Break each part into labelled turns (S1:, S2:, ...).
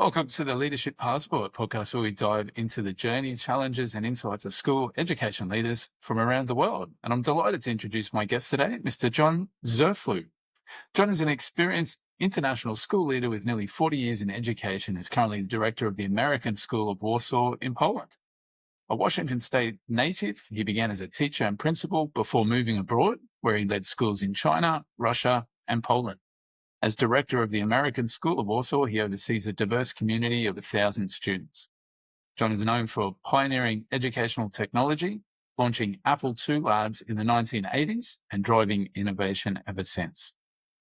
S1: Welcome to the Leadership Passport podcast, where we dive into the journey, challenges, and insights of school education leaders from around the world. And I'm delighted to introduce my guest today, Mr. Jon Zurfluh. Jon is an experienced international school leader with nearly 40 years in education. Is currently the director of the American School of Warsaw in Poland. A Washington State native, he began as a teacher and principal before moving abroad, where he led schools in China, Russia, and Poland. As director of the American School of Warsaw, he oversees a diverse community of 1,000 students. Jon is known for pioneering educational technology, launching Apple II labs in the 1980s, and driving innovation ever since.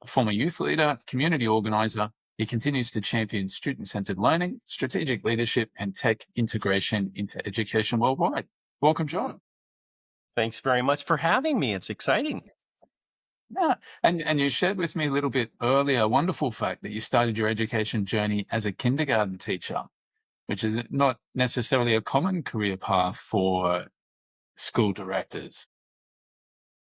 S1: A former youth leader, community organizer, he continues to champion student-centered learning, strategic leadership, and tech integration into education worldwide. Welcome, Jon.
S2: Thanks very much for having me. It's exciting.
S1: Yeah. And you shared with me a little bit earlier a wonderful fact that you started your education journey as a kindergarten teacher, which is not necessarily a common career path for school directors.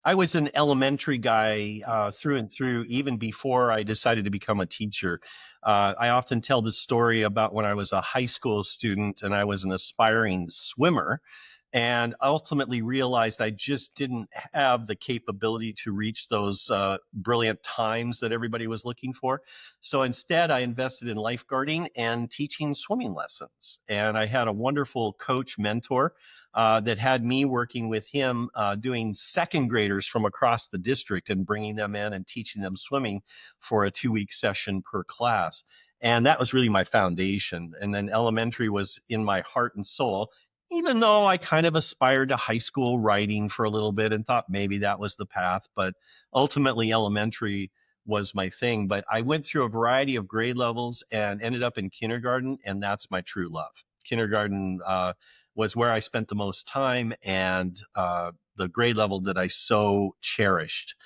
S2: I was an elementary guy through and through, even before I decided to become a teacher. I often tell the story about when I was a high school student and I was an aspiring swimmer, and ultimately realized I just didn't have the capability to reach those brilliant times that everybody was looking for. So instead, I invested in lifeguarding and teaching swimming lessons. And I had a wonderful coach mentor that had me working with him, doing second graders from across the district and bringing them in and teaching them swimming for a 2-week session per class. And that was really my foundation. And then elementary was in my heart and soul, even though I kind of aspired to high school writing for a little bit and thought maybe that was the path. But ultimately, elementary was my thing. But I went through a variety of grade levels and ended up in kindergarten. And that's my true love. Kindergarten was where I spent the most time, and the grade level that I so cherished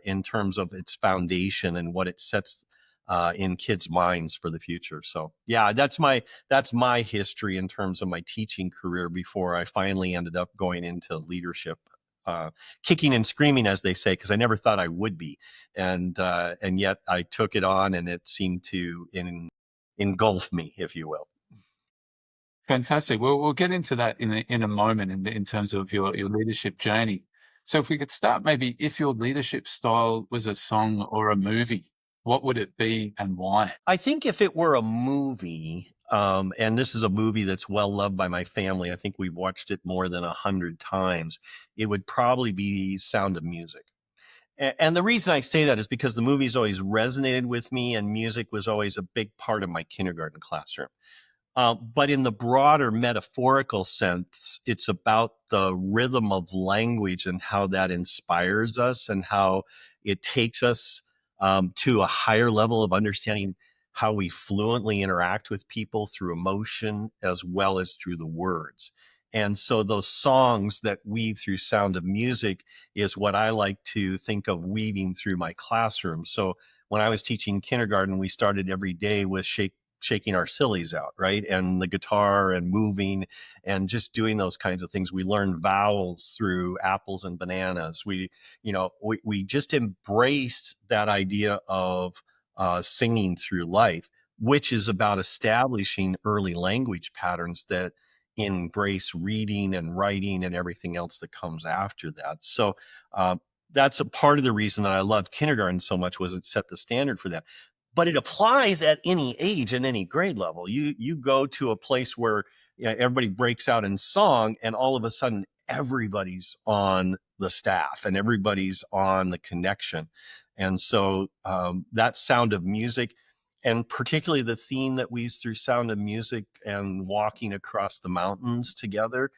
S2: in terms of its foundation and what it sets in kids' minds for the future. So yeah, that's my history in terms of my teaching career before I finally ended up going into leadership, kicking and screaming, as they say, because I never thought I would be, and yet I took it on, and it seemed to engulf me, if you will.
S1: Fantastic. Well, we'll get into that in a moment in terms of your leadership journey. So if we could start, maybe if your leadership style was a song or a movie, what would it be and why?
S2: I think if it were a movie, and this is a movie that's well loved by my family, I think we've watched it more than 100 times, it would probably be Sound of Music. And the reason I say that is because the movie's always resonated with me, and music was always a big part of my kindergarten classroom. But in the broader metaphorical sense, it's about the rhythm of language and how that inspires us and how it takes us to a higher level of understanding how we fluently interact with people through emotion as well as through the words. And so those songs that weave through Sound of Music is what I like to think of weaving through my classroom. So when I was teaching kindergarten, we started every day with shaking our sillies out, right? And the guitar and moving and just doing those kinds of things. We learned vowels through apples and bananas. We just embraced that idea of singing through life, which is about establishing early language patterns that embrace reading and writing and everything else that comes after that. So that's a part of the reason that I loved kindergarten so much, was it set the standard for that. But it applies at any age and any grade level. You go to a place where everybody breaks out in song, and all of a sudden everybody's on the staff and everybody's on the connection. And so that Sound of Music, and particularly the theme that weaves through Sound of Music and walking across the mountains together,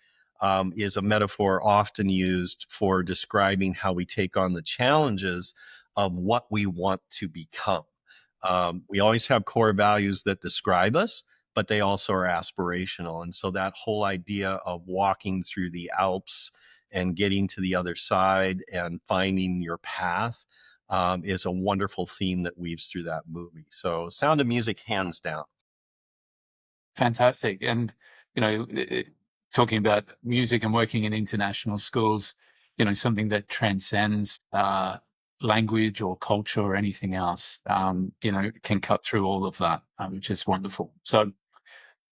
S2: is a metaphor often used for describing how we take on the challenges of what we want to become. We always have core values that describe us, but they also are aspirational. And so that whole idea of walking through the Alps and getting to the other side and finding your path is a wonderful theme that weaves through that movie. So Sound of Music, hands down.
S1: Fantastic. And, talking about music and working in international schools, something that transcends language or culture or anything else, can cut through all of that, which is wonderful. So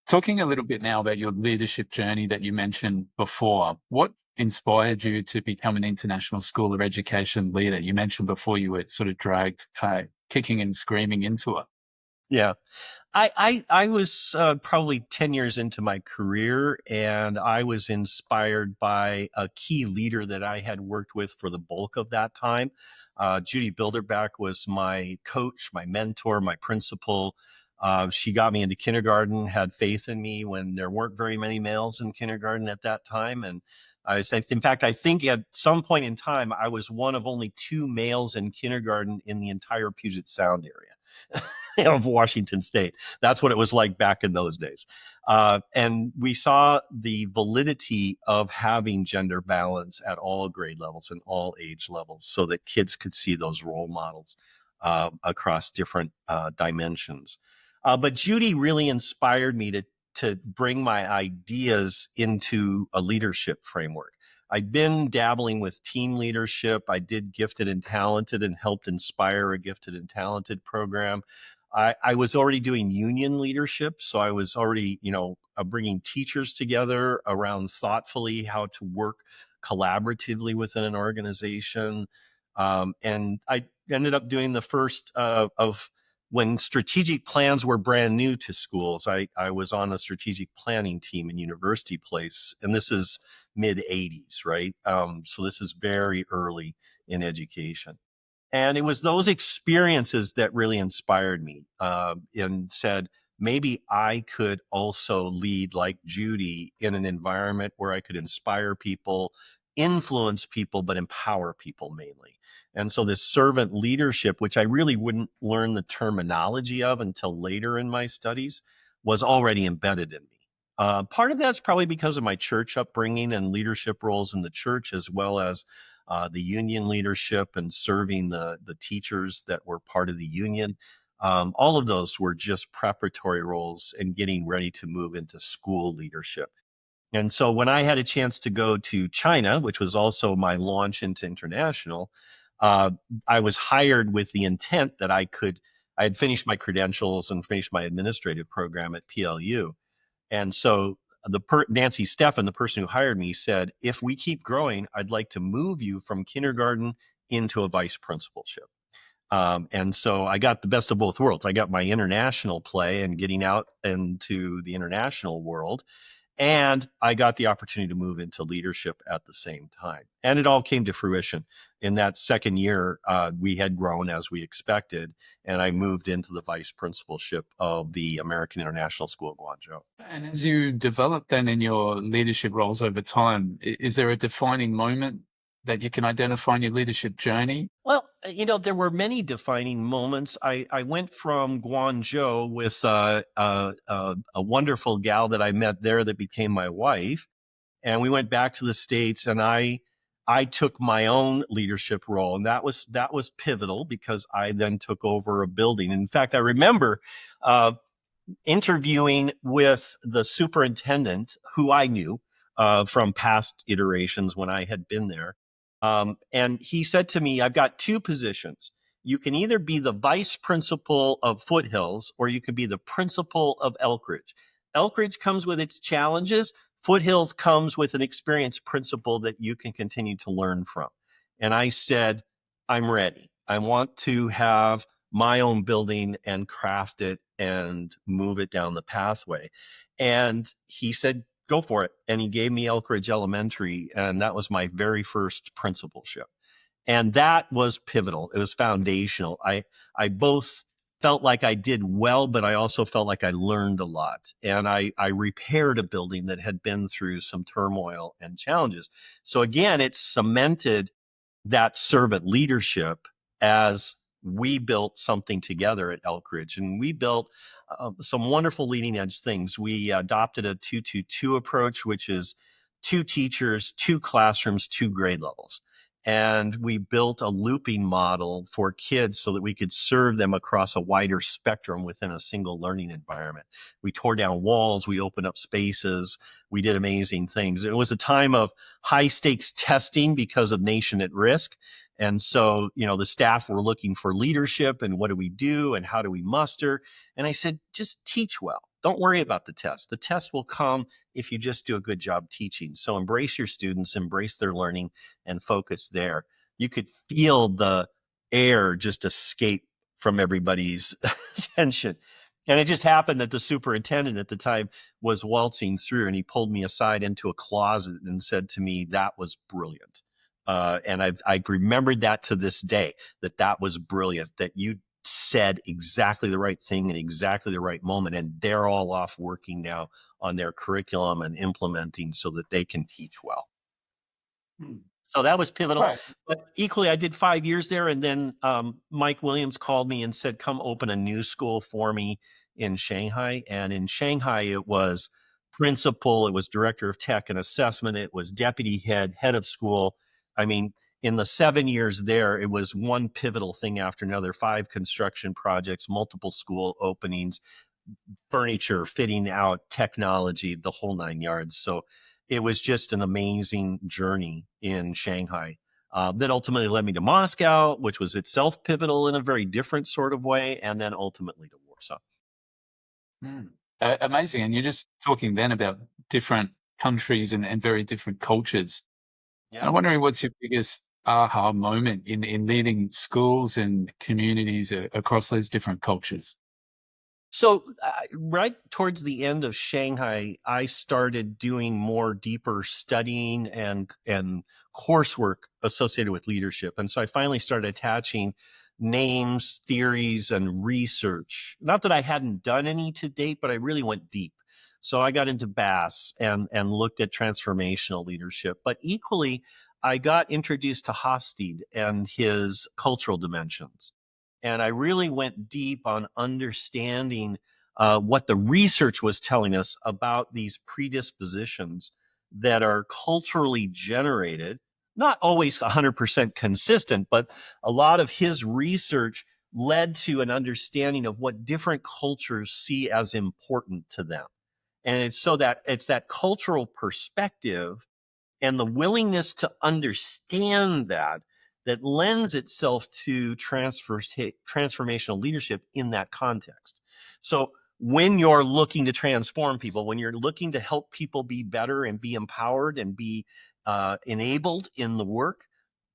S1: talking a little bit now about your leadership journey that you mentioned before, what inspired you to become an international school of education leader? You mentioned before you were sort of dragged kicking and screaming into it.
S2: Yeah. I was probably 10 years into my career, and I was inspired by a key leader that I had worked with for the bulk of that time. Judy Bilderback was my coach, my mentor, my principal. She got me into kindergarten, had faith in me when there weren't very many males in kindergarten at that time. And in fact, I think at some point in time, I was one of only two males in kindergarten in the entire Puget Sound area of Washington State. That's what it was like back in those days. And we saw the validity of having gender balance at all grade levels and all age levels so that kids could see those role models across different dimensions. But Judy really inspired me to bring my ideas into a leadership framework. I'd been dabbling with team leadership. I did Gifted and Talented and helped inspire a Gifted and Talented program. I was already doing union leadership. So I was already, bringing teachers together around thoughtfully how to work collaboratively within an organization. And I ended up doing the first of when strategic plans were brand new to schools. I was on a strategic planning team in University Place, and this is mid 80s, right? So this is very early in education. And it was those experiences that really inspired me and said, maybe I could also lead like Judy in an environment where I could inspire people, influence people, but empower people mainly. And so this servant leadership, which I really wouldn't learn the terminology of until later in my studies, was already embedded in me. Part of that's probably because of my church upbringing and leadership roles in the church, as well as the union leadership and serving the teachers that were part of the union. All of those were just preparatory roles and getting ready to move into school leadership. And so when I had a chance to go to China, which was also my launch into international, uh, I was hired with the intent that I had finished my credentials and finished my administrative program at PLU. And so Nancy Steffen, the person who hired me, said, if we keep growing, I'd like to move you from kindergarten into a vice principalship. And so I got the best of both worlds. I got my international play and getting out into the international world. And I got the opportunity to move into leadership at the same time. And it all came to fruition. In that second year, we had grown as we expected. And I moved into the vice principalship of the American International School of Guangzhou.
S1: And as you develop then in your leadership roles over time, is there a defining moment that you can identify in your leadership journey?
S2: Well, there were many defining moments. I went from Guangzhou with a wonderful gal that I met there that became my wife. And we went back to the States, and I took my own leadership role. And that was pivotal because I then took over a building. In fact, I remember interviewing with the superintendent who I knew from past iterations when I had been there. And he said to me, I've got two positions. You can either be the vice principal of Foothills or you can be the principal of Elkridge. Elkridge comes with its challenges. Foothills comes with an experienced principal that you can continue to learn from. And I said, I'm ready. I want to have my own building and craft it and move it down the pathway. And he said, go for it. And he gave me Elkridge Elementary, and that was my very first principalship. And that was pivotal. It was foundational. I both felt like I did well, but I also felt like I learned a lot. And I repaired a building that had been through some turmoil and challenges. So again, it cemented that servant leadership as we built something together at Elkridge. And we built some wonderful leading edge things. We adopted a 2-2-2 approach, which is two teachers, two classrooms, two grade levels. And we built a looping model for kids so that we could serve them across a wider spectrum within a single learning environment. We tore down walls, we opened up spaces, we did amazing things. It was a time of high stakes testing because of nation at risk. And so, the staff were looking for leadership and what do we do and how do we muster? And I said, just teach well. Don't worry about the test. The test will come if you just do a good job teaching. So embrace your students, embrace their learning, and focus there. You could feel the air just escape from everybody's attention. And it just happened that the superintendent at the time was waltzing through, and he pulled me aside into a closet and said to me, "That was brilliant." And I've remembered that to this day, that was brilliant, that you said exactly the right thing at exactly the right moment. And they're all off working now on their curriculum and implementing so that they can teach well.
S1: Hmm.
S2: So that was pivotal.
S1: Right.
S2: But equally, I did 5 years there. And then Mike Williams called me and said, come open a new school for me in Shanghai. And in Shanghai, it was principal, it was director of tech and assessment, it was deputy head of school. I mean, in the 7 years there, it was one pivotal thing after another, 5 construction projects, multiple school openings, furniture, fitting out, technology, the whole 9 yards. So it was just an amazing journey in Shanghai that ultimately led me to Moscow, which was itself pivotal in a very different sort of way, and then ultimately to Warsaw.
S1: Mm. Amazing. And you're just talking then about different countries and very different cultures. And
S2: Yeah.
S1: I'm wondering what's your biggest aha moment in leading schools and communities across those different cultures?
S2: So, right towards the end of Shanghai, I started doing more deeper studying and coursework associated with leadership, and so I finally started attaching names, theories, and research. Not that I hadn't done any to date, but I really went deep. So I got into Bass and looked at transformational leadership, but equally, I got introduced to Hofstede and his cultural dimensions. And I really went deep on understanding what the research was telling us about these predispositions that are culturally generated, not always 100% consistent, but a lot of his research led to an understanding of what different cultures see as important to them. And it's that cultural perspective and the willingness to understand that lends itself to transformational leadership in that context. So when you're looking to transform people, when you're looking to help people be better and be empowered and be enabled in the work,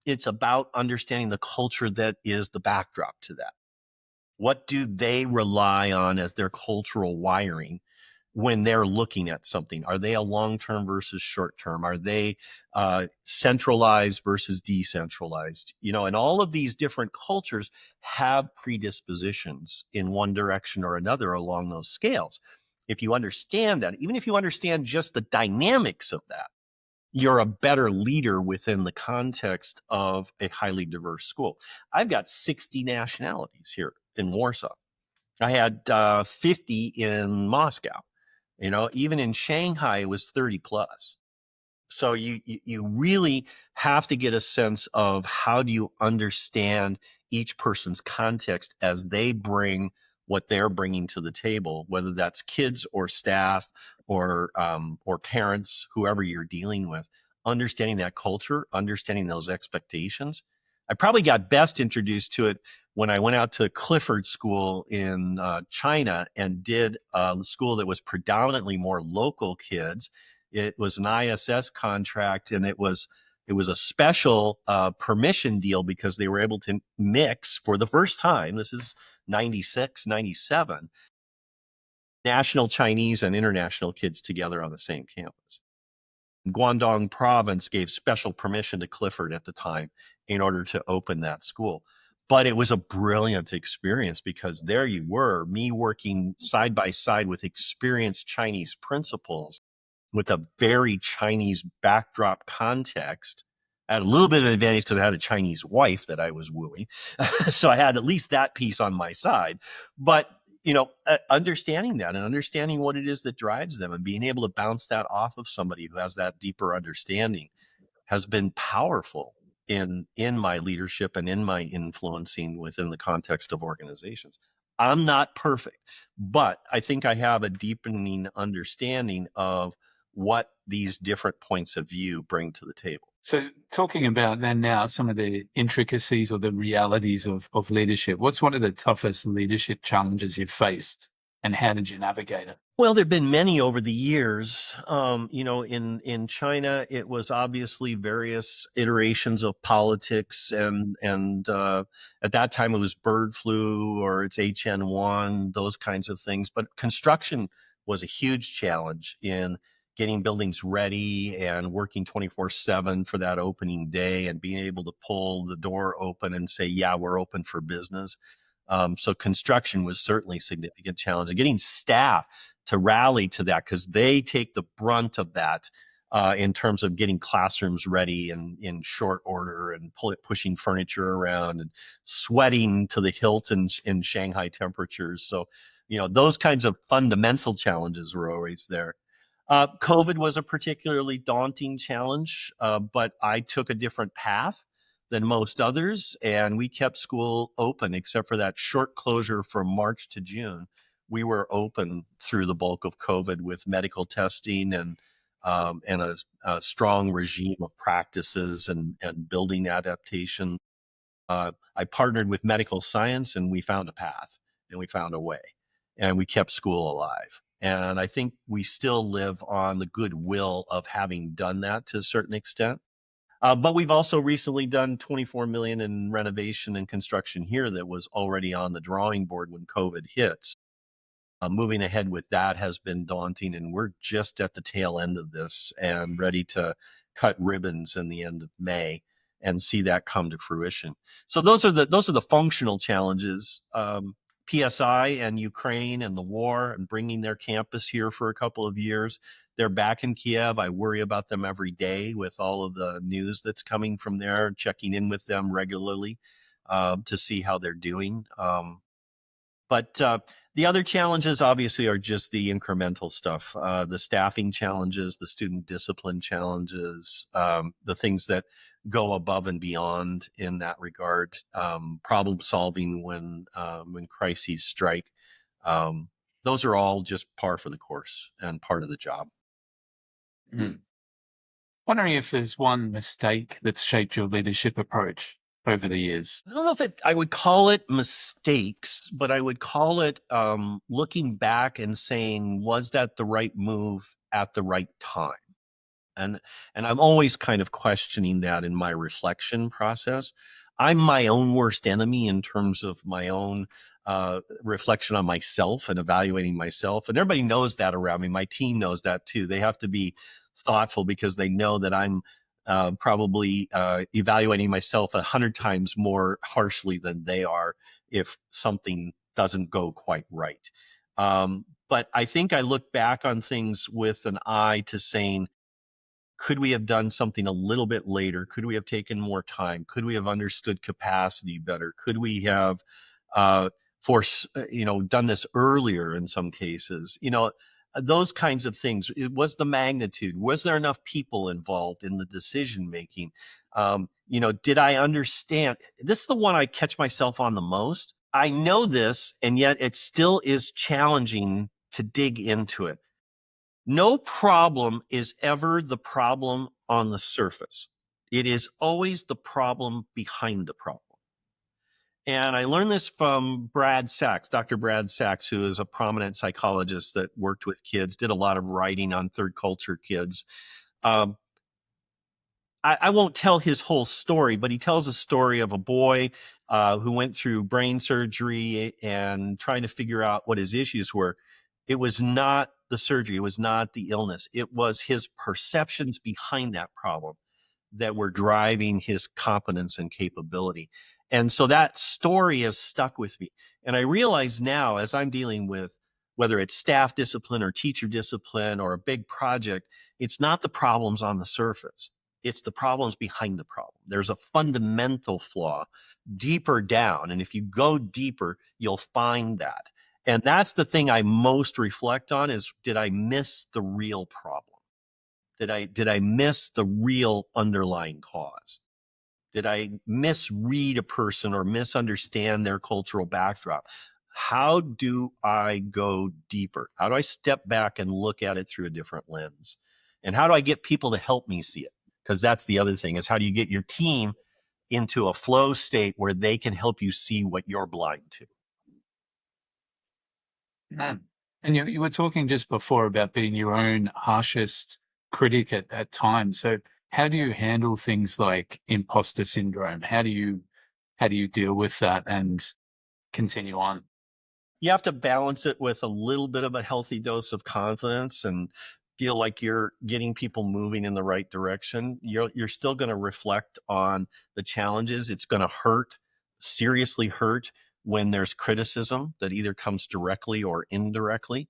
S2: it's about understanding the culture that is the backdrop to that. What do they rely on as their cultural wiring when they're looking at something? Are they a long-term versus short-term? Are they centralized versus decentralized? And all of these different cultures have predispositions in one direction or another along those scales. If you understand that, even if you understand just the dynamics of that, you're a better leader within the context of a highly diverse school. I've got 60 nationalities here in Warsaw. I had 50 in Moscow. Even in Shanghai, it was 30 plus. So you really have to get a sense of how do you understand each person's context as they bring what they're bringing to the table, whether that's kids or staff or parents, whoever you're dealing with. Understanding that culture, understanding those expectations. I probably got best introduced to it when I went out to Clifford School in China and did a school that was predominantly more local kids. It was an ISS contract, and it was a special permission deal because they were able to mix for the first time. This is 96, 97, national Chinese and international kids together on the same campus. Guangdong province gave special permission to Clifford at the time in order to open that school. But it was a brilliant experience because there you were, me working side by side with experienced Chinese principals with a very Chinese backdrop context. I had a little bit of an advantage because I had a Chinese wife that I was wooing. So I had at least that piece on my side. But, understanding that and understanding what it is that drives them and being able to bounce that off of somebody who has that deeper understanding has been powerful in my leadership and in my influencing within the context of organizations. I'm not perfect, but I think I have a deepening understanding of what these different points of view bring to the table.
S1: So talking about then now some of the intricacies or the realities of leadership, what's one of the toughest leadership challenges you've faced and how did you navigate it?
S2: Well, there've been many over the years. In China, it was obviously various iterations of politics, and at that time it was bird flu or it's HN1, those kinds of things. But construction was a huge challenge in getting buildings ready and working 24/7 for that opening day and being able to pull the door open and say, "Yeah, we're open for business." So construction was certainly a significant challenge. And getting staff to rally to that because they take the brunt of that in terms of getting classrooms ready in short order and pushing furniture around and sweating to the hilt in Shanghai temperatures. So, those kinds of fundamental challenges were always there. COVID was a particularly daunting challenge, but I took a different path than most others, and we kept school open except for that short closure from March to June. We were open through the bulk of COVID with medical testing and a strong regime of practices and building adaptation. I partnered with medical science, and we found a path and we found a way, and we kept school alive. And I think we still live on the goodwill of having done that to a certain extent. But we've also recently done 24 million in renovation and construction here that was already on the drawing board when COVID hit. Moving ahead with that has been daunting, and we're just at the tail end of this and ready to cut ribbons in the end of May and see that come to fruition. So those are the functional challenges. PSI and Ukraine and the war and bringing their campus here for a couple of years. They're back in Kiev. I worry about them every day with all of the news that's coming from there, checking in with them regularly to see how they're doing. But the other challenges obviously are just the incremental stuff, the staffing challenges, the student discipline challenges, the things that go above and beyond in that regard, problem solving when crises strike. Um, those are all just par for the course and part of the job.
S1: Mm. Wondering if there's one mistake that's shaped your leadership approach over the years.
S2: I don't know if I would call it mistakes, but I would call it looking back and saying, was that the right move at the right time? And and I'm always kind of questioning that in my reflection process. I'm my own worst enemy in terms of my own reflection on myself and evaluating myself. And everybody knows that around me. My team knows that too. They have to be thoughtful because they know that I'm probably evaluating myself 100 times more harshly than they are if something doesn't go quite right. But I think I look back on things with an eye to saying, could we have done something a little bit later? Could we have taken more time? Could we have understood capacity better? Could we have uh, done this earlier in some cases? Those kinds of things. It was the magnitude. Was there enough people involved in the decision making? Did I understand? This is the one I catch myself on the most. I know this, and yet it still is challenging to dig into it. No problem is ever the problem on the surface. It is always the problem behind the problem. And I learned this from Brad Sachs, Dr. Brad Sachs, who is a prominent psychologist that worked with kids, did a lot of writing on third culture kids. Um, I won't tell his whole story, but he tells a story of a boy who went through brain surgery and trying to figure out what his issues were. It was not the surgery. It was not the illness. It was his perceptions behind that problem that were driving his competence and capability. And so that story has stuck with me. And I realize now, as I'm dealing with whether it's staff discipline or teacher discipline or a big project, it's not the problems on the surface. It's the problems behind the problem. There's a fundamental flaw deeper down. And if you go deeper, you'll find that. And that's the thing I most reflect on is, did I miss the real problem? Did I miss the real underlying cause? Did I misread a person or misunderstand their cultural backdrop? How do I go deeper? How do I step back and look at it through a different lens? And how do I get people to help me see it? Because that's the other thing, is how do you get your team into a flow state where they can help you see what you're blind to?
S1: Mm. And you were talking just before about being your own harshest critic at times. So how do you handle things like imposter syndrome? How do you deal with that and continue on?
S2: You have to balance it with a little bit of a healthy dose of confidence and feel like you're getting people moving in the right direction. You're still going to reflect on the challenges. It's going to hurt, seriously hurt, when there's criticism that either comes directly or indirectly.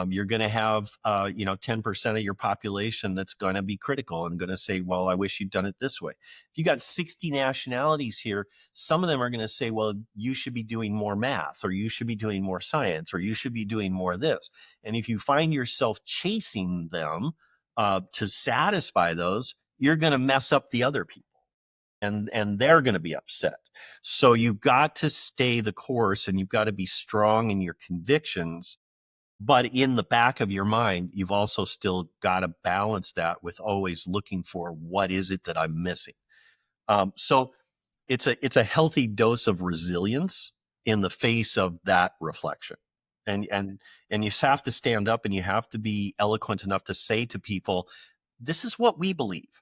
S2: You're going to have 10% of your population that's going to be critical and going to say, well, I wish you'd done it this way. If you got 60 nationalities here, some of them are going to say, well, you should be doing more math, or you should be doing more science, or you should be doing more of this. And if you find yourself chasing them to satisfy those, you're going to mess up the other people, and they're going to be upset. So you've got to stay the course, and you've got to be strong in your convictions. But in the back of your mind, you've also still got to balance that with always looking for, what is it that I'm missing? So it's a healthy dose of resilience in the face of that reflection. And you have to stand up, and you have to be eloquent enough to say to people, this is what we believe.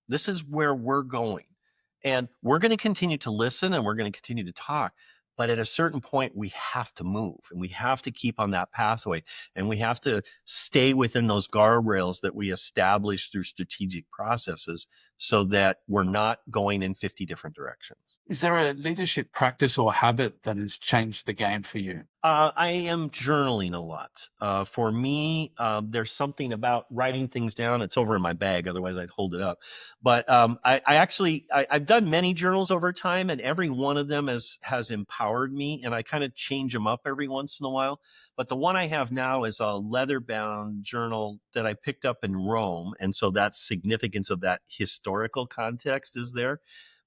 S2: This is where we're going. And we're going to continue to listen, and we're going to continue to talk. But at a certain point, we have to move, and we have to keep on that pathway, and we have to stay within those guardrails that we establish through strategic processes, so that we're not going in 50 different directions.
S1: Is there a leadership practice or habit that has changed the game for you?
S2: I am journaling a lot. For me, there's something about writing things down. It's over in my bag, otherwise I'd hold it up. But I've done many journals over time, and every one of them has empowered me. And I kind of change them up every once in a while. But the one I have now is a leather-bound journal that I picked up in Rome, and so that significance of that historical context is there.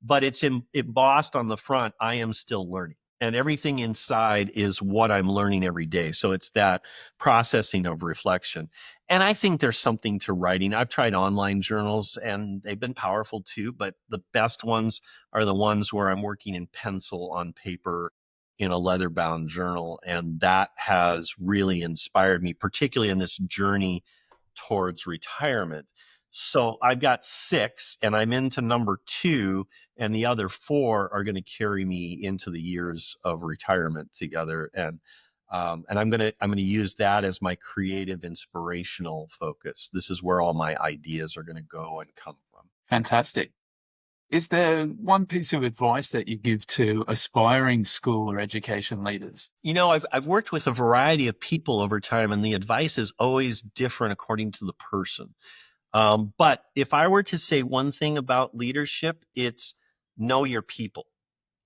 S2: But it's embossed on the front, I am still learning. And everything inside is what I'm learning every day. So it's that processing of reflection. And I think there's something to writing. I've tried online journals, and they've been powerful too, but the best ones are the ones where I'm working in pencil on paper in a leather bound journal. And that has really inspired me, particularly in this journey towards retirement. So I've got 6, and I'm into number 2, and the other 4 are going to carry me into the years of retirement together. And I'm gonna use that as my creative, inspirational focus. This is where all my ideas are going to go and come from.
S1: Fantastic. Is there one piece of advice that you give to aspiring school or education leaders?
S2: I've worked with a variety of people over time, and the advice is always different according to the person. But if I were to say one thing about leadership, it's know your people.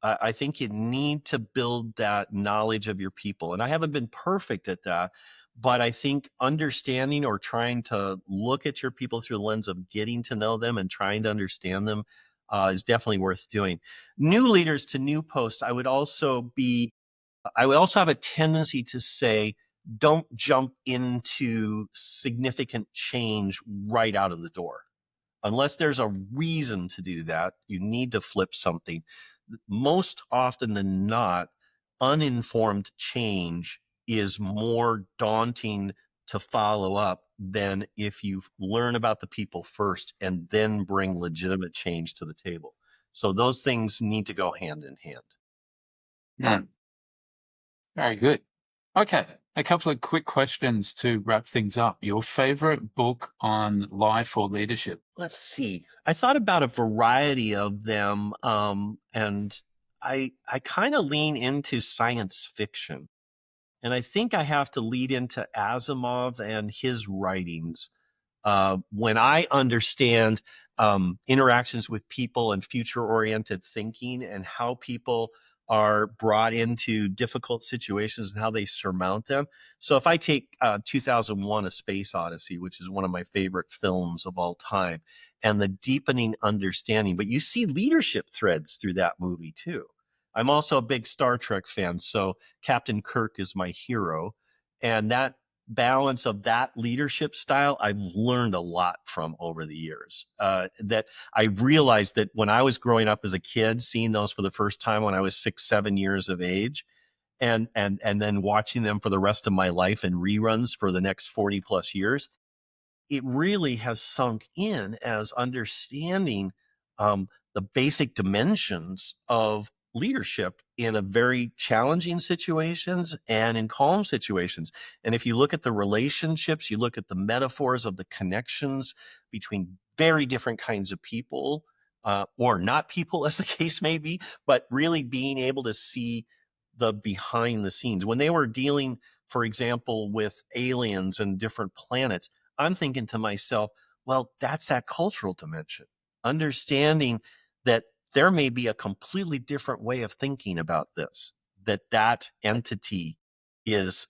S2: I think you need to build that knowledge of your people. And I haven't been perfect at that, but I think understanding, or trying to look at your people through the lens of getting to know them and trying to understand them is definitely worth doing. New leaders to new posts, I would also have a tendency to say, don't jump into significant change right out of the door. Unless there's a reason to do that, you need to flip something. Most often than not, uninformed change is more daunting to follow up than if you learn about the people first and then bring legitimate change to the table. So those things need to go hand in hand.
S1: Hmm. Very good. Okay, a couple of quick questions to wrap things up. Your favorite book on life or leadership?
S2: Let's see. I thought about a variety of them, and I kind of lean into science fiction. And I think I have to lead into Asimov and his writings. When I understand interactions with people and future oriented thinking, and how people are brought into difficult situations and how they surmount them. So if I take 2001 A Space Odyssey, which is one of my favorite films of all time, and the deepening understanding, but you see leadership threads through that movie too. I'm also a big Star Trek fan, so Captain Kirk is my hero. And that balance of that leadership style, I've learned a lot from over the years. That I realized that when I was growing up as a kid, seeing those for the first time when I was 6, 7 years of age, and then watching them for the rest of my life in reruns for the next 40 plus years, it really has sunk in as understanding the basic dimensions of leadership in a very challenging situations and in calm situations. And if you look at the relationships, you look at the metaphors of the connections between very different kinds of people, or not people, as the case may be, but really being able to see the behind the scenes when they were dealing, for example, with aliens and different planets. I'm thinking to myself, well, that's that cultural dimension, understanding that there may be a completely different way of thinking about this, that entity is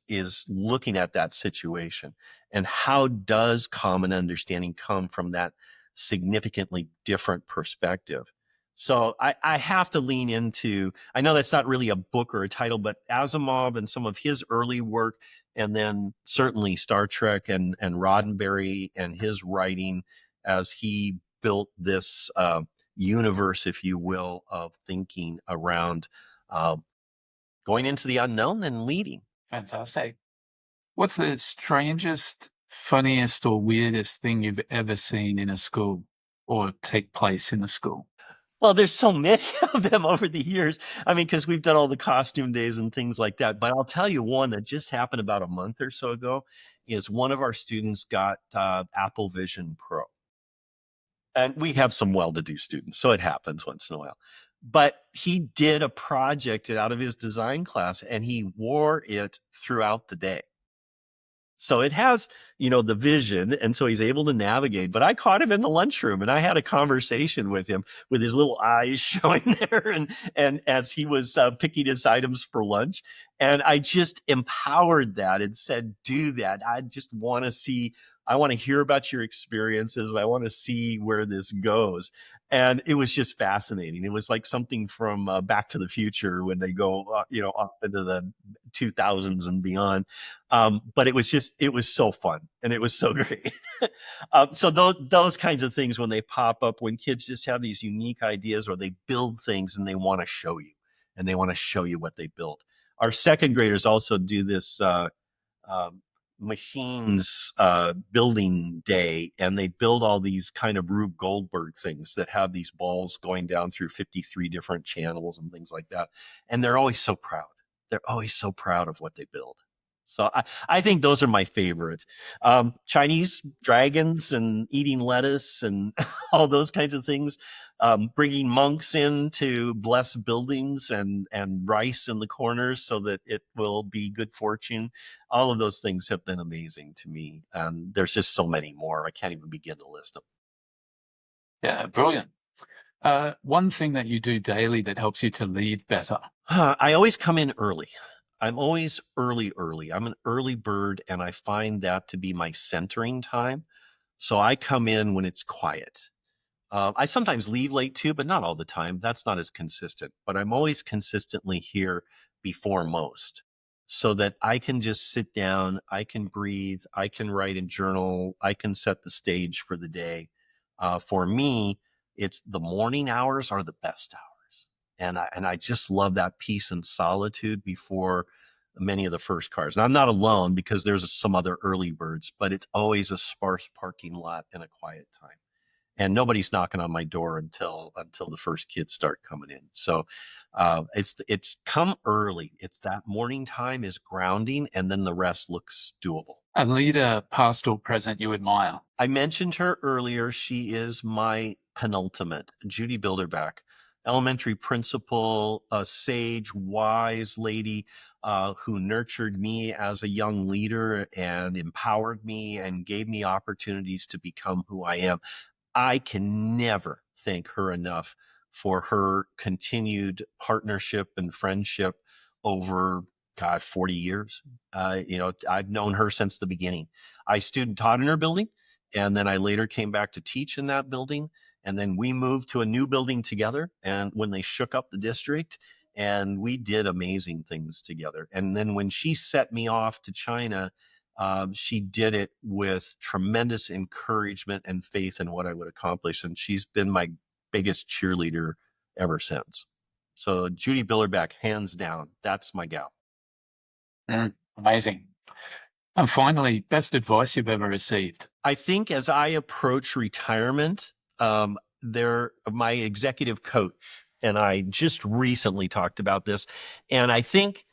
S2: looking at that situation. And how does common understanding come from that significantly different perspective? So I have to lean into, I know that's not really a book or a title, but Asimov and some of his early work, and then certainly Star Trek and Roddenberry and his writing as he built this universe, if you will, of thinking around uh, going into the unknown and leading.
S1: Fantastic. What's the strangest, funniest, or weirdest thing you've ever seen in a school or take place in a school?
S2: Well, there's so many of them over the years. I mean, because we've done all the costume days and things like that. But I'll tell you one that just happened about a month or so ago is one of our students got Apple Vision Pro. And we have some well-to-do students, so it happens once in a while. But he did a project out of his design class and he wore it throughout the day. So it has, the vision. And so he's able to navigate. But I caught him in the lunchroom and I had a conversation with him with his little eyes showing there. And as he was picking his items for lunch, and I just empowered that and said, do that. I want to hear about your experiences. And I want to see where this goes. And it was just fascinating. It was like something from Back to the Future when they go, up into the 2000s and beyond. But it was so fun and it was so great. So those kinds of things, when they pop up, when kids just have these unique ideas or they build things and they want to show you and they want to show you what they built. Our second graders also do this um, machines building day, and they build all these kind of Rube Goldberg things that have these balls going down through 53 different channels and things like that. And they're always so proud. They're always so proud of what they build. So I think those are my favorite. Chinese dragons and eating lettuce and all those kinds of things. Bringing monks in to bless buildings and rice in the corners so that it will be good fortune. All of those things have been amazing to me. And there's just so many more. I can't even begin to list them.
S1: Yeah, brilliant. One thing that you do daily that helps you to lead better.
S2: I always come in early. I'm always early. I'm an early bird, and I find that to be my centering time. So I come in when it's quiet. I sometimes leave late too, but not all the time. That's not as consistent. But I'm always consistently here before most so that I can just sit down, I can breathe, I can write a journal, I can set the stage for the day. For me, it's the morning hours are the best hours. And I just love that peace and solitude before many of the first cars. And I'm not alone because there's some other early birds, but it's always a sparse parking lot and a quiet time, and nobody's knocking on my door until the first kids start coming in. So it's come early. It's that morning time is grounding, and then the rest looks doable.
S1: A leader, past or present, you admire.
S2: I mentioned her earlier. She is my penultimate, Judy Bilderback, elementary principal, a sage, wise lady who nurtured me as a young leader and empowered me and gave me opportunities to become who I am. I can never thank her enough for her continued partnership and friendship over, God, 40 years. I've known her since the beginning. I student taught in her building, and then I later came back to teach in that building. And then we moved to a new building together. And when they shook up the district, and we did amazing things together. And then when she set me off to China, she did it with tremendous encouragement and faith in what I would accomplish. And she's been my biggest cheerleader ever since. So Judy Billerbeck, hands down, that's my gal.
S1: Amazing. And finally, best advice you've ever received?
S2: I think as I approach retirement, my executive coach and I just recently talked about this, and I think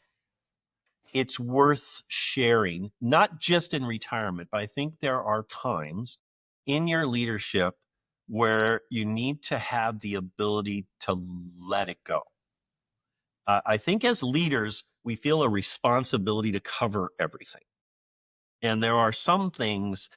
S2: it's worth sharing, not just in retirement, but I think there are times in your leadership where you need to have the ability to let it go. I think as leaders, we feel a responsibility to cover everything. And there are some things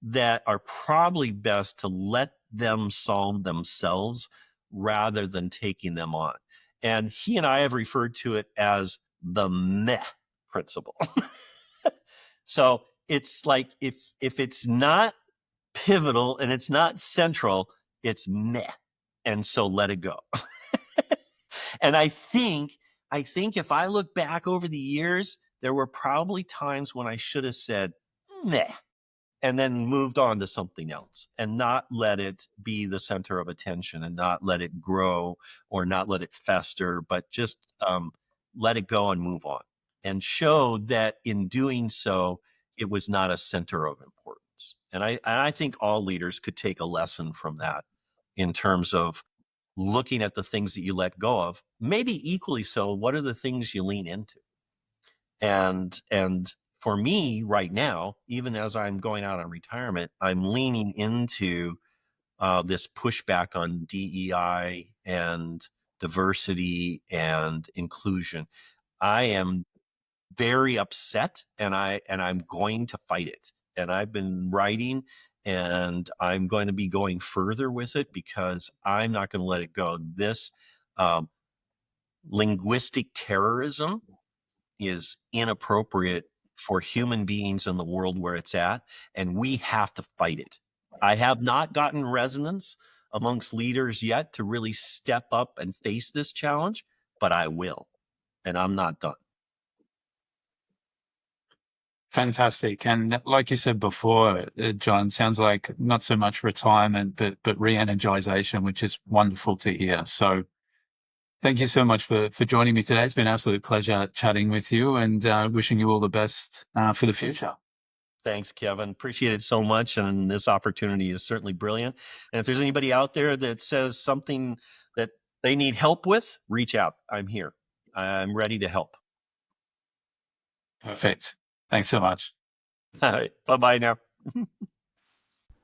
S2: that are probably best to let them solve themselves rather than taking them on. And he and I have referred to it as the meh principle. So it's like if it's not pivotal and it's not central, it's meh. And so let it go. And I think if I look back over the years, there were probably times when I should have said meh, and then moved on to something else, and not let it be the center of attention, and not let it grow or not let it fester, but just let it go and move on, and show that in doing so, it was not a center of importance. And I think all leaders could take a lesson from that in terms of looking at the things that you let go of, maybe equally so, what are the things you lean into? And for me right now, even as I'm going out on retirement, I'm leaning into this pushback on DEI and diversity and inclusion. I am very upset, and I'm going to fight it. And I've been writing, and I'm going to be going further with it because I'm not going to let it go. This linguistic terrorism is inappropriate for human beings in the world where it's at, and we have to fight it. I have not gotten resonance amongst leaders yet to really step up and face this challenge, but I will, and I'm not done.
S1: Fantastic. And like you said before, John, sounds like not so much retirement, but re-energization, which is wonderful to hear. So thank you so much for joining me today. It's been an absolute pleasure chatting with you, and wishing you all the best for the future.
S2: Thanks, Kevin. Appreciate it so much. And this opportunity is certainly brilliant. And if there's anybody out there that says something that they need help with, reach out. I'm here. I'm ready to help.
S1: Perfect. Thanks so much.
S2: All right. Bye-bye now.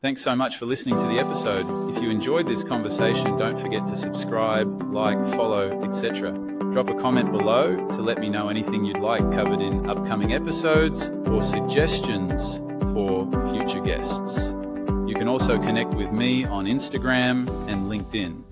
S3: Thanks so much for listening to the episode. If you enjoyed this conversation, don't forget to subscribe, like, follow, etc. Drop a comment below to let me know anything you'd like covered in upcoming episodes or suggestions for future guests. You can also connect with me on Instagram and LinkedIn.